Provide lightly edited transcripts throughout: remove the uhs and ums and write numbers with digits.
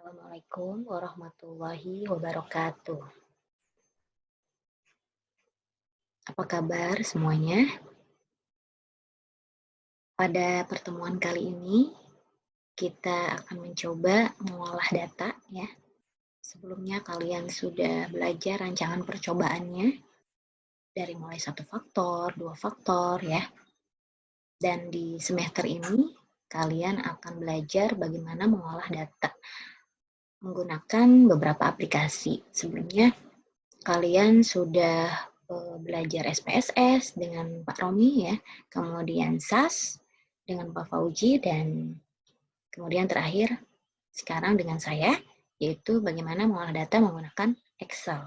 Assalamualaikum warahmatullahi wabarakatuh. Apa kabar semuanya? Pada pertemuan kali ini, kita akan mencoba mengolah data ya. Sebelumnya kalian sudah belajar rancangan percobaannya dari mulai 1 faktor, 2 faktor ya. Dan di semester ini, kalian akan belajar bagaimana mengolah data menggunakan beberapa aplikasi. Sebelumnya, kalian sudah belajar SPSS dengan Pak Romi ya, kemudian SAS dengan Pak Fauji, dan kemudian terakhir sekarang dengan saya, yaitu bagaimana mengolah data menggunakan Excel.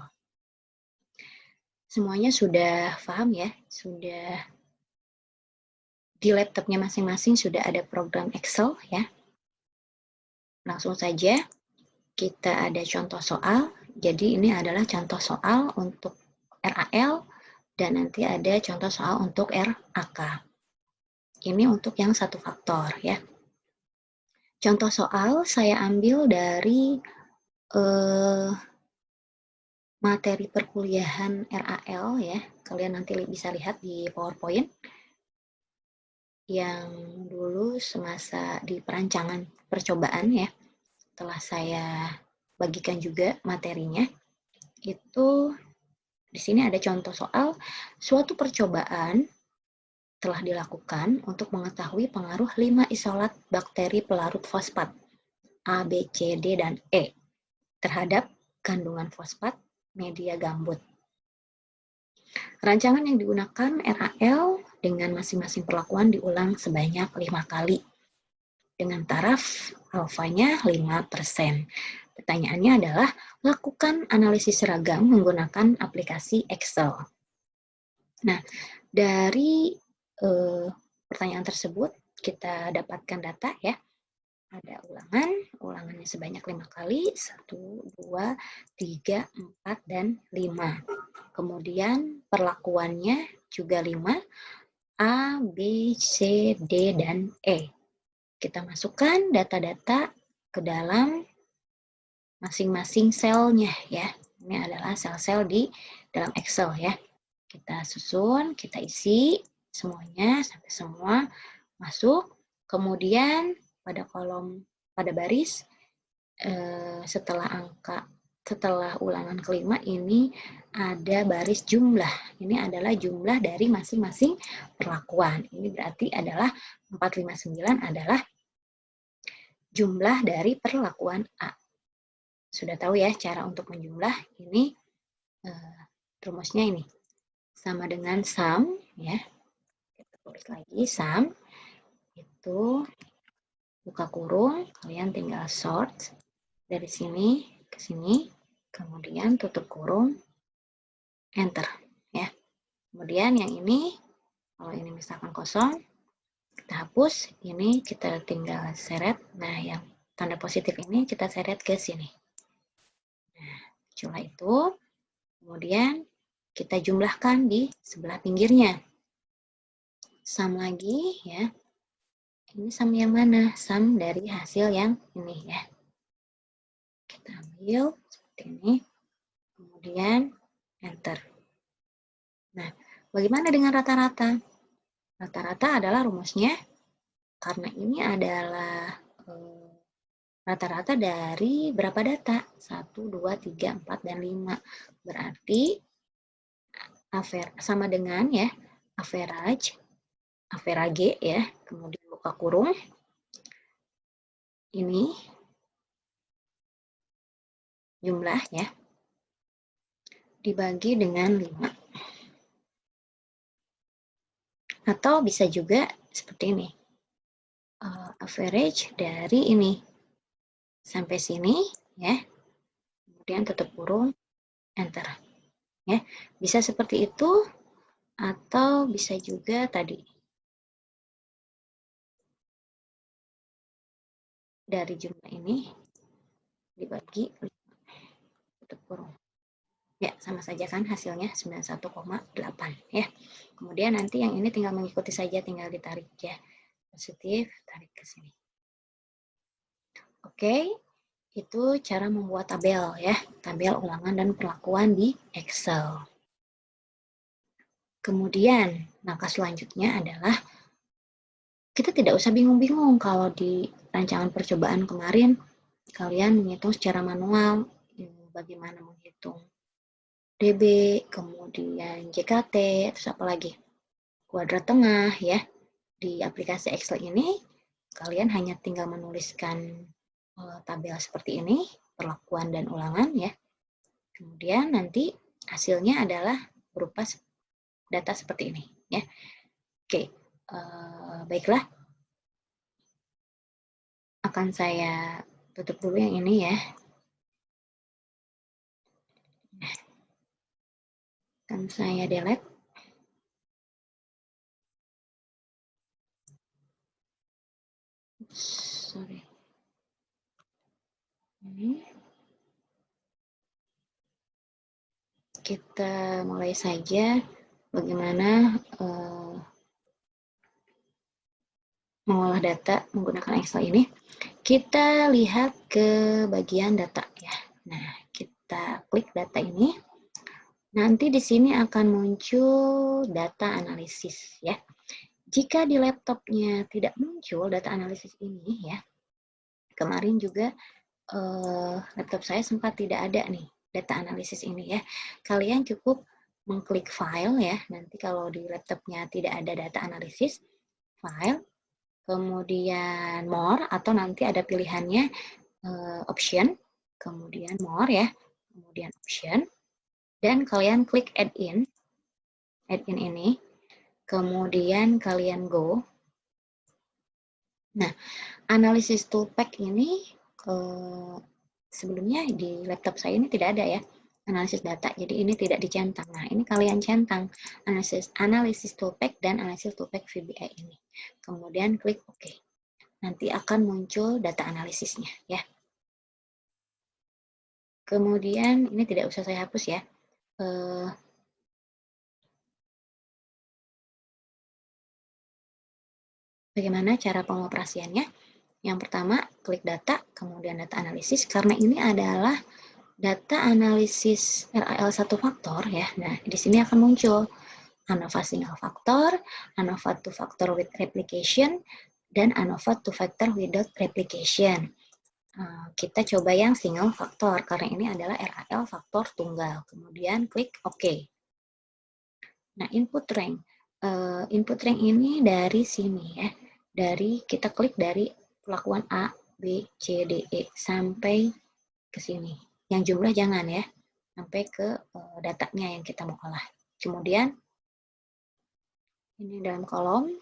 Semuanya sudah paham ya, sudah di laptopnya masing-masing sudah ada program Excel ya. Langsung saja kita ada contoh soal. Jadi ini adalah contoh soal untuk RAL dan nanti ada contoh soal untuk RAK. Ini untuk yang 1 faktor ya. Contoh soal saya ambil dari materi perkuliahan RAL ya. Kalian nanti bisa lihat di PowerPoint yang dulu semasa di perancangan percobaan ya. Setelah saya bagikan juga materinya, itu di sini ada contoh soal suatu percobaan telah dilakukan untuk mengetahui pengaruh 5 isolat bakteri pelarut fosfat A, B, C, D, dan E terhadap kandungan fosfat media gambut. Rancangan yang digunakan RAL dengan masing-masing perlakuan diulang sebanyak 5 kali dengan taraf alfanya 5%. Pertanyaannya adalah, lakukan analisis seragam menggunakan aplikasi Excel. Nah, dari pertanyaan tersebut kita dapatkan data ya. Ada ulangannya sebanyak 5 kali, 1, 2, 3, 4, dan 5. Kemudian perlakuannya juga 5, A, B, C, D, dan E. Kita masukkan data-data ke dalam masing-masing selnya ya. Ini adalah sel-sel di dalam Excel ya. Kita susun, kita isi semuanya sampai semua masuk. Kemudian pada baris setelah ulangan kelima ini ada baris jumlah. Ini adalah jumlah dari masing-masing perlakuan. Ini berarti adalah 459 adalah jumlah dari perlakuan A. Sudah tahu ya cara untuk menjumlah ini, rumusnya ini sama dengan sum ya. Kita tulis lagi sum itu buka kurung, kalian tinggal sort dari sini ke sini, kemudian tutup kurung, enter ya. Kemudian yang ini, kalau ini misalkan kosong, kita hapus, ini kita tinggal seret. Nah, yang tanda positif ini kita seret ke sini. Nah, setelah itu, kemudian kita jumlahkan di sebelah pinggirnya. Sum lagi ya. Ini sum yang mana? Sum dari hasil yang ini ya. Kita ambil seperti ini, kemudian enter. Nah, bagaimana dengan rata-rata? Rata-rata adalah rumusnya, karena ini adalah rata-rata dari berapa data? 1, 2, 3, 4, dan 5. Berarti sama dengan ya, average ya, kemudian buka kurung, ini jumlahnya dibagi dengan 5. Atau bisa juga seperti ini. Average dari ini sampai sini ya. Kemudian tutup kurung, enter. Ya, bisa seperti itu atau bisa juga tadi. Dari jumlah ini dibagi 5. Tutup kurung. Ya, sama saja kan hasilnya 91,8 ya. Kemudian nanti yang ini tinggal mengikuti saja, tinggal ditarik ya. Positif, tarik ke sini. Oke, Itu cara membuat tabel ya, tabel ulangan dan perlakuan di Excel. Kemudian, langkah selanjutnya adalah kita tidak usah bingung-bingung kalau di rancangan percobaan kemarin kalian menghitung secara manual, bagaimana menghitung DB, kemudian JKT, terus apa lagi? Kuadrat tengah ya. Di aplikasi Excel ini kalian hanya tinggal menuliskan tabel seperti ini, perlakuan dan ulangan ya. Kemudian nanti hasilnya adalah berupa data seperti ini ya. Oke, baiklah. Akan saya tutup dulu yang ini ya. Akan saya delete. Sorry. Ini. Kita mulai saja bagaimana mengolah data menggunakan Excel ini. Kita lihat ke bagian data ya. Nah, kita klik data ini. Nanti di sini akan muncul data analisis ya. Jika di laptopnya tidak muncul data analisis ini ya, kemarin juga laptop saya sempat tidak ada nih data analisis ini ya. Kalian cukup mengklik file ya. Nanti kalau di laptopnya tidak ada data analisis, file, kemudian more, atau nanti ada pilihannya option, kemudian more ya, kemudian option, dan kalian klik add-in ini, kemudian kalian go. Nah, analisis toolpack ini sebelumnya di laptop saya ini tidak ada ya, analisis data, jadi ini tidak dicentang. Nah, ini kalian centang analisis toolpack dan analisis toolpack VBA ini. Kemudian klik OK. Nanti akan muncul data analisisnya ya. Kemudian ini tidak usah saya hapus ya. Bagaimana cara pengoperasiannya? Yang pertama, klik data, kemudian data analisis, karena ini adalah data analisis RAL 1 faktor ya. Nah, di sini akan muncul ANOVA single factor, ANOVA 2 factor with replication, dan ANOVA 2 factor without replication. Kita coba yang single factor, karena ini adalah RAL faktor tunggal. Kemudian klik OK. Nah, input rank. Input rank ini dari sini ya. Kita klik dari perlakuan A, B, C, D, E sampai ke sini. Yang jumlah jangan ya, sampai ke datanya yang kita mau olah. Kemudian ini dalam kolom.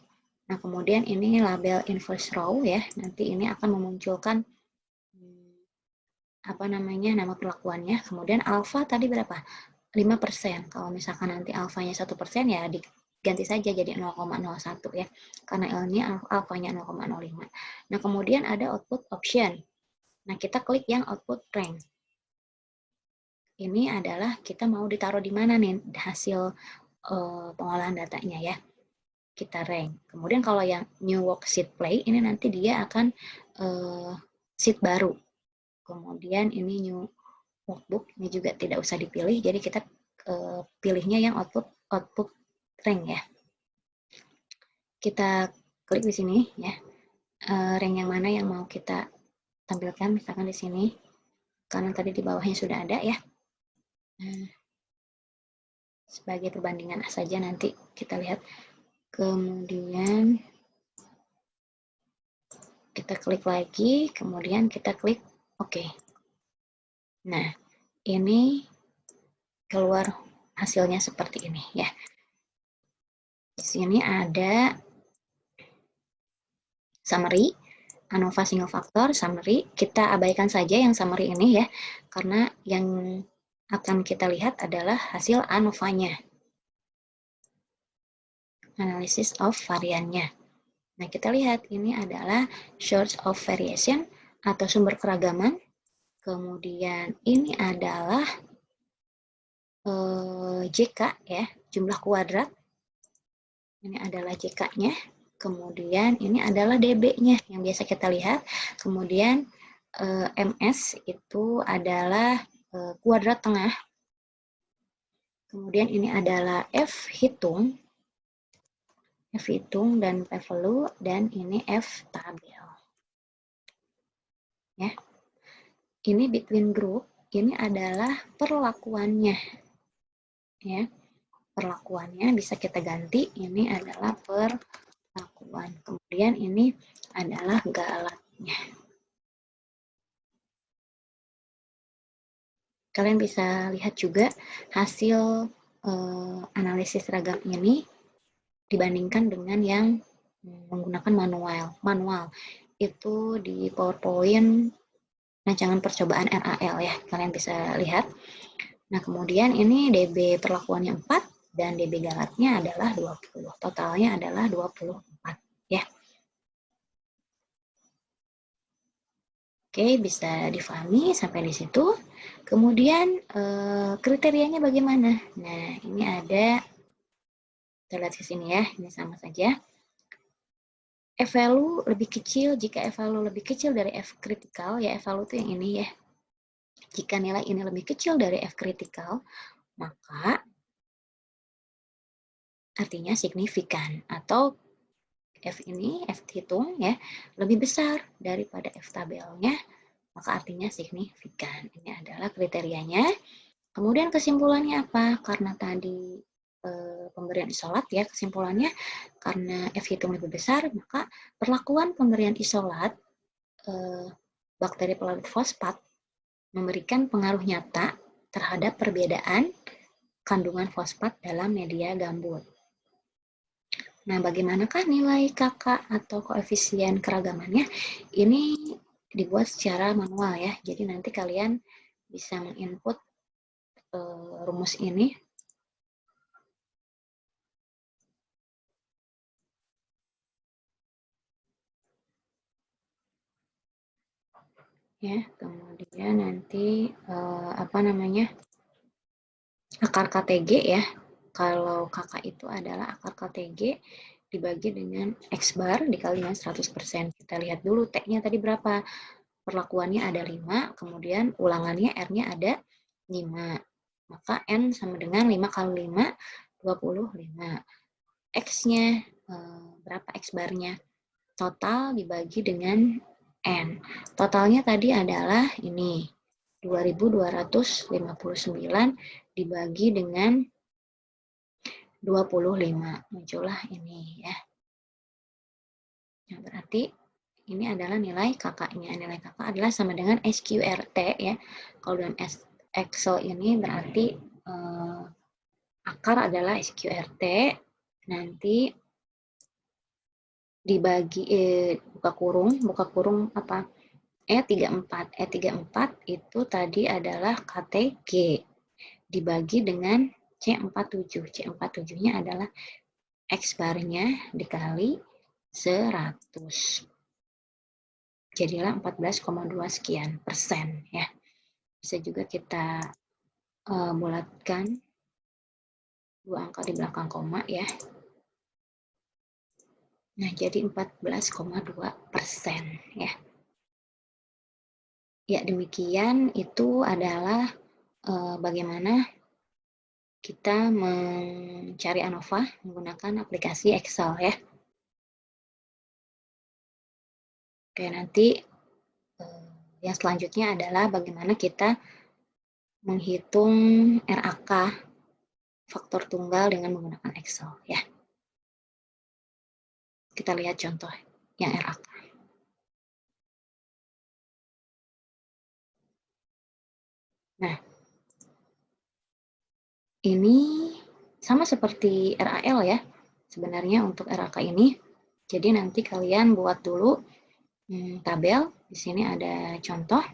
Nah, kemudian ini label inverse row ya. Nanti ini akan memunculkan nama perlakuannya. Kemudian alfa tadi berapa? 5%. Kalau misalkan nanti alfanya 1% ya ganti saja jadi 0,01 ya, karena L-nya alfanya 0,05. Nah, kemudian ada output option. Nah, kita klik yang output rank. Ini adalah kita mau ditaruh di mana nih hasil pengolahan datanya ya. Kita rank. Kemudian kalau yang new worksheet play, ini nanti dia akan sheet baru. Kemudian ini new workbook, ini juga tidak usah dipilih, jadi kita pilihnya yang output rank ya. Kita klik di sini ya, rank yang mana yang mau kita tampilkan, misalkan di sini, karena tadi di bawahnya sudah ada ya. Sebagai perbandingan saja nanti kita lihat. Kemudian kita klik lagi, kemudian kita klik OK. Nah, ini keluar hasilnya seperti ini ya. Di sini ada summary, ANOVA single factor, summary. Kita abaikan saja yang summary ini ya, karena yang akan kita lihat adalah hasil ANOVA-nya. Analysis of variannya. Nah, kita lihat ini adalah source of variation atau sumber keragaman. Kemudian ini adalah JK ya, jumlah kuadrat. Ini adalah JK-nya. Kemudian ini adalah DB-nya yang biasa kita lihat. Kemudian MS itu adalah kuadrat tengah. Kemudian ini adalah F hitung dan P value, dan ini F tabel. Ya. Ini between group, ini adalah perlakuannya. Ya. Perlakuannya bisa kita ganti, ini adalah perlakuan. Kemudian ini adalah galatnya. Kalian bisa lihat juga hasil analisis seragam ini dibandingkan dengan yang menggunakan manual. Itu di PowerPoint rancangan percobaan RAL ya, kalian bisa lihat. Nah, kemudian ini DB perlakuannya 4 dan DB galatnya adalah 20. Totalnya adalah 24 ya. Oke, bisa difahami sampai di situ. Kemudian kriterianya bagaimana? Nah, ini ada, kita lihat di sini ya, ini sama saja. F value lebih kecil, jika F value lebih kecil dari F kritikal, ya F value itu yang ini ya. Jika nilai ini lebih kecil dari F kritikal, maka artinya signifikan, atau F ini, F hitung ya, lebih besar daripada F tabelnya, maka artinya signifikan. Ini adalah kriterianya. Kemudian kesimpulannya apa? Karena tadi pemberian isolat ya, kesimpulannya karena F hitung lebih besar, maka perlakuan pemberian isolat bakteri pelarut fosfat memberikan pengaruh nyata terhadap perbedaan kandungan fosfat dalam media gambut. Nah, bagaimanakah nilai KK atau koefisien keragamannya? Ini dibuat secara manual ya, jadi nanti kalian bisa menginput rumus ini. Ya, kemudian nanti akar KTG ya. Kalau KK itu adalah akar KTG dibagi dengan X bar dikali dengan 100%. Kita lihat dulu T-nya tadi berapa. Perlakuannya ada 5, kemudian ulangannya R-nya ada 5. Maka N sama dengan 5 kali 5, 25. X-nya berapa X barnya? Total dibagi dengan N. Totalnya tadi adalah ini, 2259 dibagi dengan 25. Muncullah ini ya. Nah, berarti ini adalah nilai kakaknya. Nilai kakak adalah sama dengan SQRT ya. Kalau dalam Excel ini berarti akar adalah SQRT. Nanti dibagi buka kurung apa? E34. E34 itu tadi adalah KTG dibagi dengan C47. C47-nya adalah X bar-nya dikali 100. Jadilah 14,2 sekian persen ya. Bisa juga kita bulatkan dua angka di belakang koma ya. Nah, jadi 14,2% ya. Ya, demikian itu adalah bagaimana kita mencari ANOVA menggunakan aplikasi Excel ya. Oke, nanti yang selanjutnya adalah bagaimana kita menghitung RAK faktor tunggal dengan menggunakan Excel ya. Kita lihat contoh yang RAK. Nah, ini sama seperti RAL ya, sebenarnya untuk RAK ini. Jadi nanti kalian buat dulu tabel. Di sini ada contoh.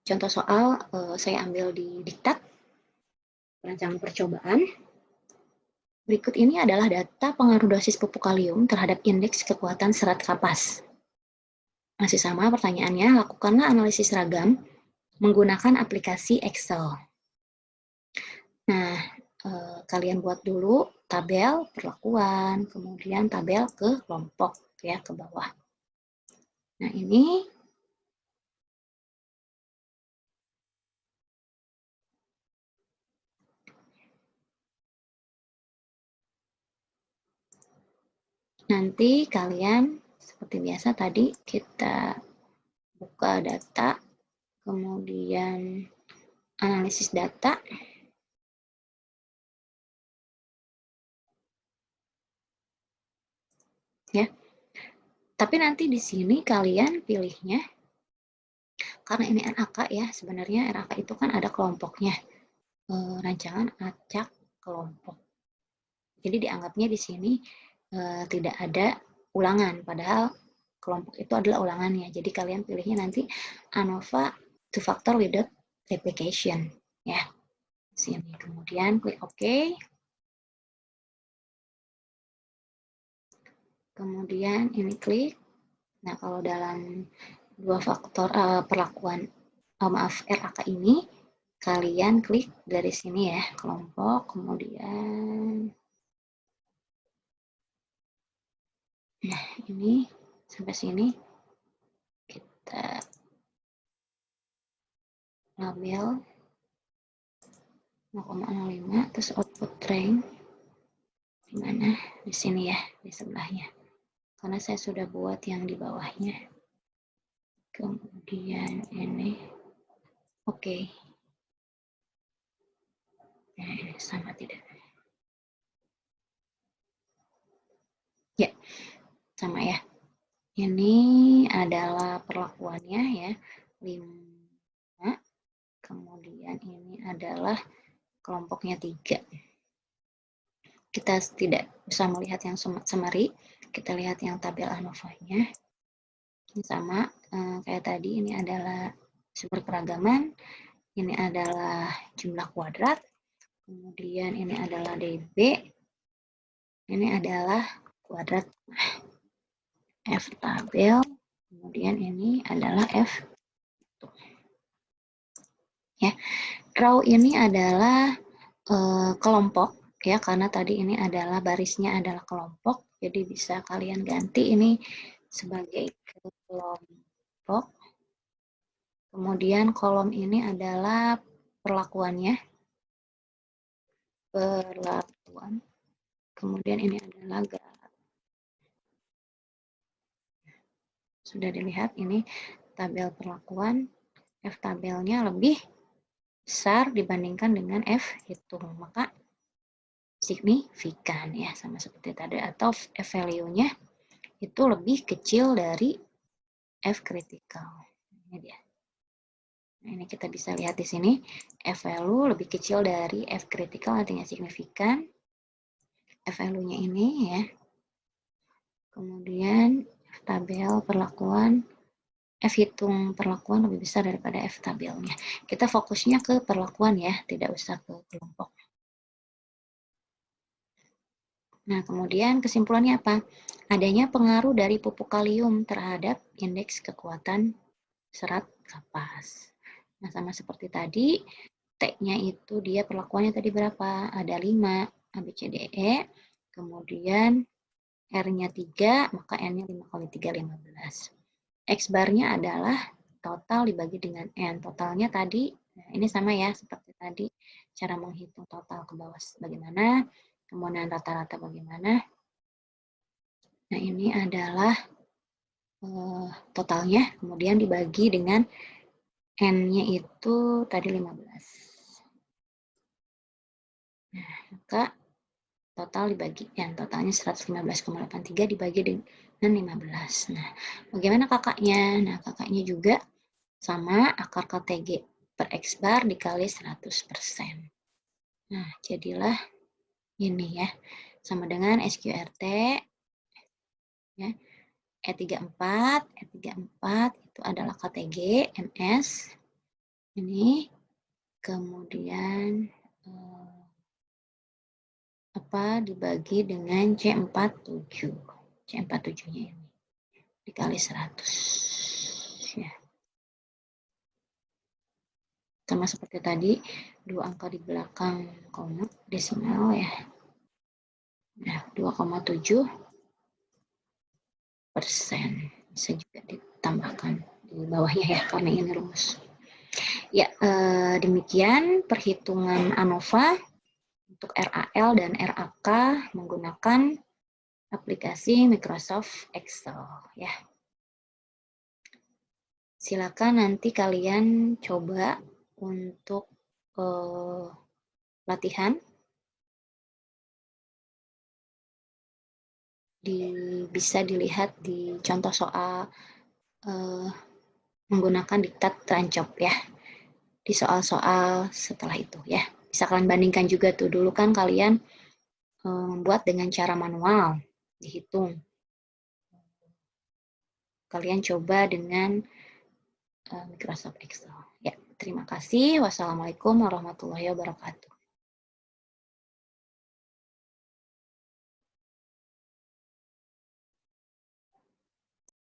Contoh soal saya ambil di diktat rancangan percobaan. Berikut ini adalah data pengaruh dosis pupuk kalium terhadap indeks kekuatan serat kapas. Masih sama pertanyaannya, lakukanlah analisis seragam menggunakan aplikasi Excel. Nah, kalian buat dulu tabel perlakuan, kemudian tabel ke kelompok ya ke bawah. Nah, ini nanti kalian seperti biasa tadi kita buka data, kemudian analisis data. Ya. Tapi nanti di sini kalian pilihnya, karena ini RAK ya, sebenarnya RAK itu kan ada kelompoknya, rancangan acak kelompok. Jadi dianggapnya di sini tidak ada ulangan, padahal kelompok itu adalah ulangannya. Jadi kalian pilihnya nanti ANOVA two factor without replication ya. Sini kemudian klik OK. Kemudian ini klik. Nah, kalau dalam dua faktor perlakuan RAK ini, kalian klik dari sini ya, kelompok, kemudian nah ini sampai sini kita label 0,05, terus output rank di mana? Di sini ya, di sebelahnya. Karena saya sudah buat yang di bawahnya. Kemudian ini oke. Nah, ini sama tidak? Ya, sama ya. Ini adalah perlakuannya ya, 5. Kemudian ini adalah kelompoknya 3. Kita tidak bisa melihat yang summary, kita lihat yang tabel ANOVA-nya. Ini sama kayak tadi, ini adalah sumber keragaman, ini adalah jumlah kuadrat, kemudian ini adalah DB, ini adalah kuadrat F tabel, kemudian ini adalah F. Ya, row ini adalah kelompok ya, karena tadi ini adalah barisnya adalah kelompok, jadi bisa kalian ganti ini sebagai kelompok. Kemudian kolom ini adalah perlakuannya, perlakuan. Kemudian ini adalah graf. Sudah dilihat ini tabel perlakuan, F tabelnya lebih besar dibandingkan dengan F hitung, maka signifikan ya, sama seperti tadi, atau F value-nya itu lebih kecil dari F critical. Ini dia. Nah, ini kita bisa lihat di sini F value lebih kecil dari F critical, artinya signifikan. F value-nya ini ya. Kemudian F tabel perlakuan, F hitung perlakuan lebih besar daripada F tabelnya. Kita fokusnya ke perlakuan ya, tidak usah ke kelompok. Nah, kemudian kesimpulannya apa? Adanya pengaruh dari pupuk kalium terhadap indeks kekuatan serat kapas. Nah, sama seperti tadi, T-nya itu dia perlakuannya tadi berapa? Ada 5, ABCDE, kemudian R-nya 3, maka N-nya 5 kali 3, 15. X-bar-nya adalah total dibagi dengan N. Totalnya tadi, nah ini sama ya, seperti tadi, cara menghitung total ke bawah bagaimana, kemudian rata-rata bagaimana. Nah, ini adalah totalnya, kemudian dibagi dengan N-nya itu tadi 15. Nah, maka total dibagi, yang totalnya 115,83 dibagi dengan 15. Nah, bagaimana kakaknya? Nah, kakaknya juga sama akar KTG per X bar dikali 100%. Nah, jadilah ini ya, sama dengan SQRT ya, E34 itu adalah KTG MS ini, kemudian dibagi dengan C47. C47-nya ini dikali 100 ya. Sama seperti tadi, dua angka di belakang koma desimal ya. Nah, 2,7%. Bisa juga ditambahkan di bawahnya ya, karena ini rumus. Ya, demikian perhitungan ANOVA untuk RAL dan RAK menggunakan aplikasi Microsoft Excel ya. Silakan nanti kalian coba untuk latihan bisa dilihat di contoh soal menggunakan diktat terancop ya, di soal-soal setelah itu ya. Bisa kalian bandingkan juga tuh, dulu kan kalian membuat dengan cara manual, dihitung. Kalian coba dengan Microsoft Excel. Ya, terima kasih. Wassalamualaikum warahmatullahi wabarakatuh.